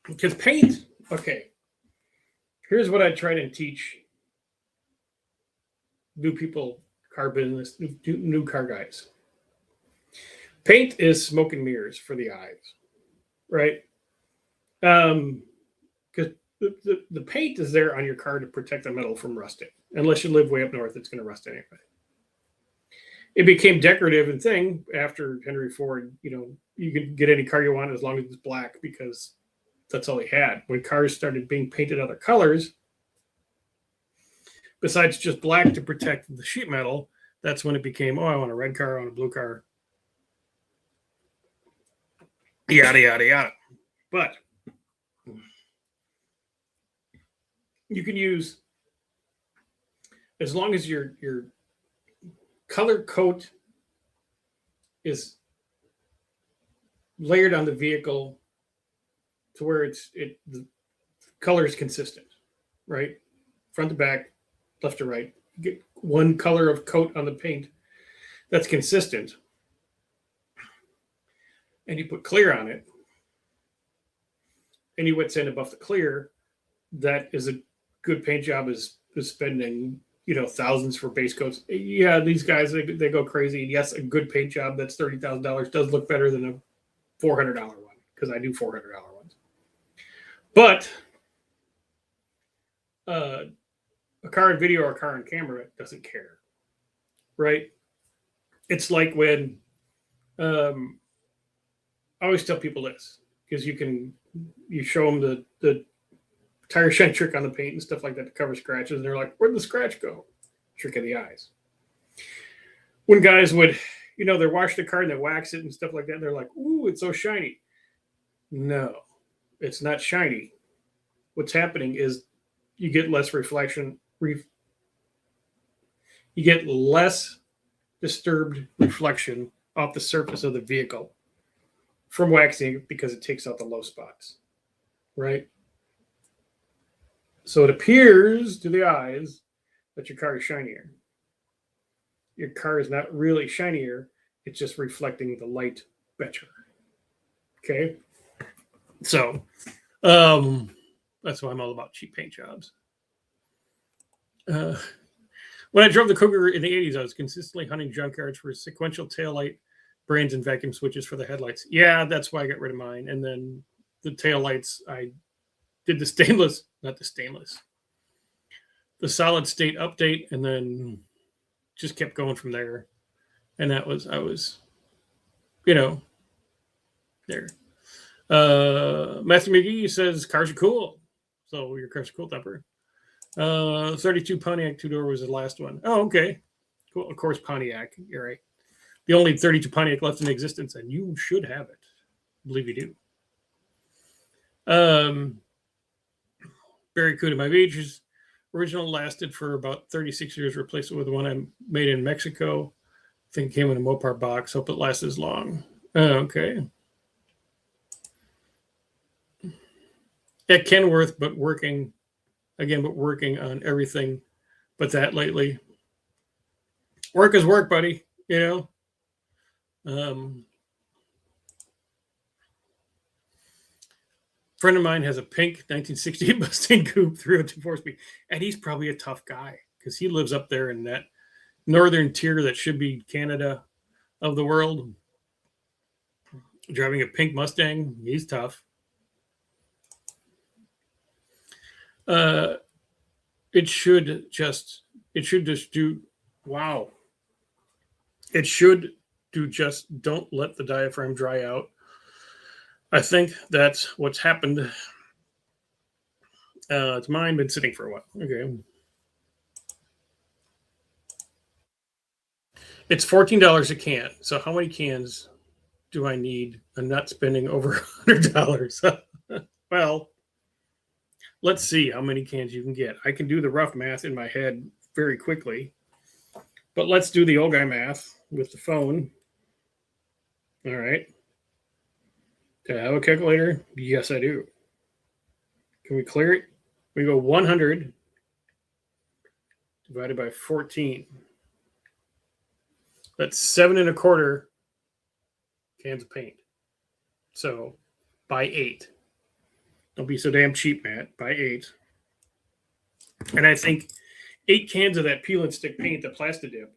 Because paint, okay. Here's what I try to teach new people, car business, new car guys. Paint is smoke and mirrors for the eyes, right? Because the paint is there on your car to protect the metal from rusting. Unless you live way up north, it's going to rust anyway. It became decorative and thing after Henry Ford. You know, you can get any car you want as long as it's black because that's all he had. When cars started being painted other colors, besides just black to protect the sheet metal, that's when it became, oh, I want a red car, I want a blue car. Yada, yada, yada. But you can use, as long as your color coat is layered on the vehicle to where the color is consistent, right? Front to back, left to right. You get one color of coat on the paint that's consistent, and you put clear on it, and you wet sand above the clear. That is a good paint job. Is spending thousands for base coats. Yeah, these guys they go crazy. Yes, a good paint job that's $30,000 does look better than a $400 one because I do $400 ones. But a car in video or a car on camera doesn't care, right? It's like when I always tell people this because you show them the tire shine trick on the paint and stuff like that to cover scratches, and they're like, "Where'd the scratch go?" Trick of the eyes. When guys would, they wash the car and they wax it and stuff like that, and they're like, "Ooh, it's so shiny." No, it's not shiny. What's happening is you get less reflection. You get less disturbed reflection off the surface of the vehicle from waxing because it takes out the low spots, right? So it appears to the eyes that your car is shinier. Your car is not really shinier. It's just reflecting the light better. Okay. So that's why I'm all about cheap paint jobs. When I drove the Cougar in the 80s, I was consistently hunting junkyards for sequential taillight brands and vacuum switches for the headlights. Yeah, that's why I got rid of mine. And then the taillights, I did the solid state update, and then just kept going from there. And I was, there. Matthew McGee says cars are cool. So your car's a cool temper. 32 Pontiac two-door was the last one. Oh, okay. Cool. Of course, Pontiac. You're right. The only 32 Pontiac left in existence, and you should have it. I believe you do. Barry Cuda, my Beaches original lasted for about 36 years. Replaced it with one I made in Mexico. I think it came in a Mopar box. Hope it lasts as long. Okay. At Kenworth, but working on everything but that lately. Work is work, buddy. Friend of mine has a pink 1968 Mustang Coupe 302 4-speed, and he's probably a tough guy because he lives up there in that northern tier that should be Canada of the world. Driving a pink Mustang, he's tough. It should just do wow. It should do just don't let the diaphragm dry out. I think that's what's happened. It's mine, been sitting for a while. Okay. It's $14 a can. So how many cans do I need? I'm not spending over $100. Well, let's see how many cans you can get. I can do the rough math in my head very quickly, but let's do the old guy math with the phone. All right. Do I have a calculator? Yes, I do. Can we clear it? We go 100 divided by 14. That's 7 1/4 cans of paint. So buy 8. Don't be so damn cheap, Matt. Buy 8. And I think 8 cans of that peel and stick paint, the Plastidip,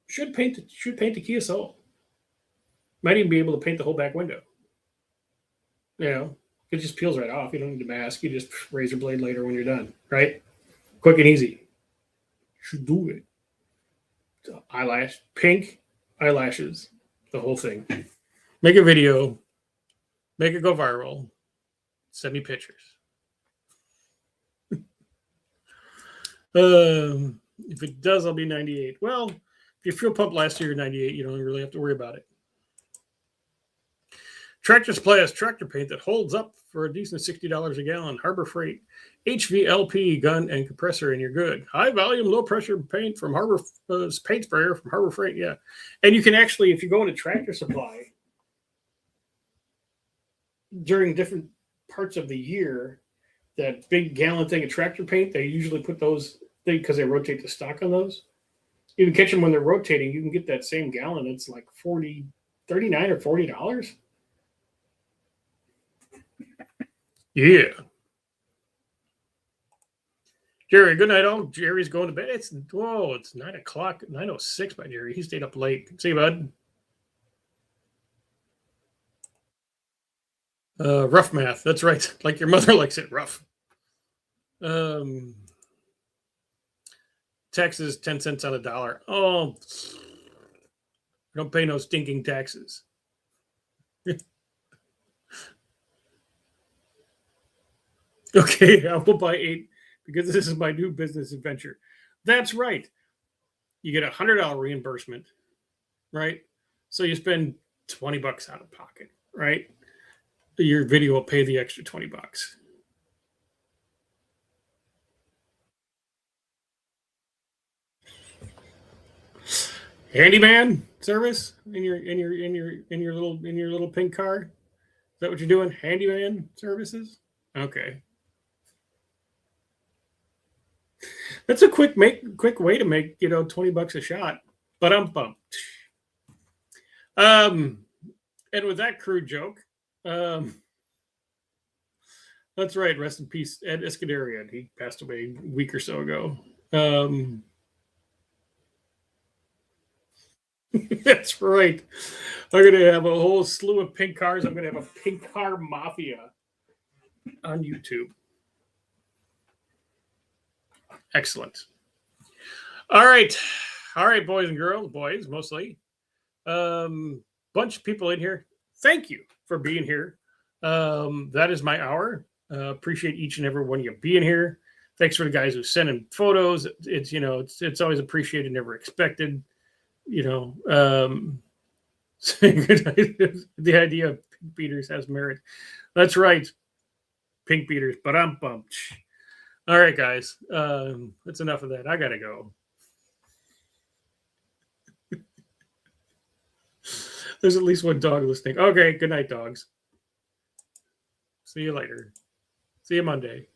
should paint the Kia Soul. Might even be able to paint the whole back window. You know, it just peels right off. You don't need to mask. You just razor blade later when you're done, right? Quick and easy. Should do it. Eyelash, pink eyelashes, the whole thing. Make a video, make it go viral. Send me pictures. If it does, I'll be 98. Well, if your fuel pump last year 98, you don't really have to worry about it. Tractor Supply has tractor paint that holds up for a decent $60 a gallon. Harbor Freight, HVLP gun and compressor, and you're good. High volume, low pressure paint from Harbor Paint Sprayer from Harbor Freight. Yeah, and you can actually, if you go into Tractor Supply during different parts of the year, that big gallon thing of tractor paint, they usually put those because they rotate the stock on those. You can catch them when they're rotating. You can get that same gallon. It's like $39 or $40. Yeah. Jerry, good night all. Jerry's going to bed. It's 9 o'clock, 9:06 by Jerry. He stayed up late. See you, bud. Rough math. That's right. Like your mother likes it, rough. Taxes 10 cents on a dollar. Oh, I don't pay no stinking taxes. Okay, I will buy 8 because this is my new business adventure. That's right. You get a $100 reimbursement, right? So you spend $20 out of pocket, right? Your video will pay the extra $20. Handyman service in your little pink car. Is that what you're doing? Handyman services? Okay. That's a quick way to make $20 a shot. But I'm bumped. And with that crude joke, that's right. Rest in peace, Ed Escuderian. He passed away a week or so ago. That's right. I'm going to have a whole slew of pink cars. I'm going to have a pink car mafia on YouTube. Excellent. All right, boys and girls, boys mostly. Bunch of people in here. Thank you for being here. That is my hour. Appreciate each and every one of you being here. Thanks for the guys who sent in photos. It's always appreciated, never expected. The idea of pink beaters has merit. That's right, pink beaters. But I'm bumped. All right, guys. That's enough of that. I gotta go. There's at least one dog listening. Okay, good night, dogs. See you later. See you Monday.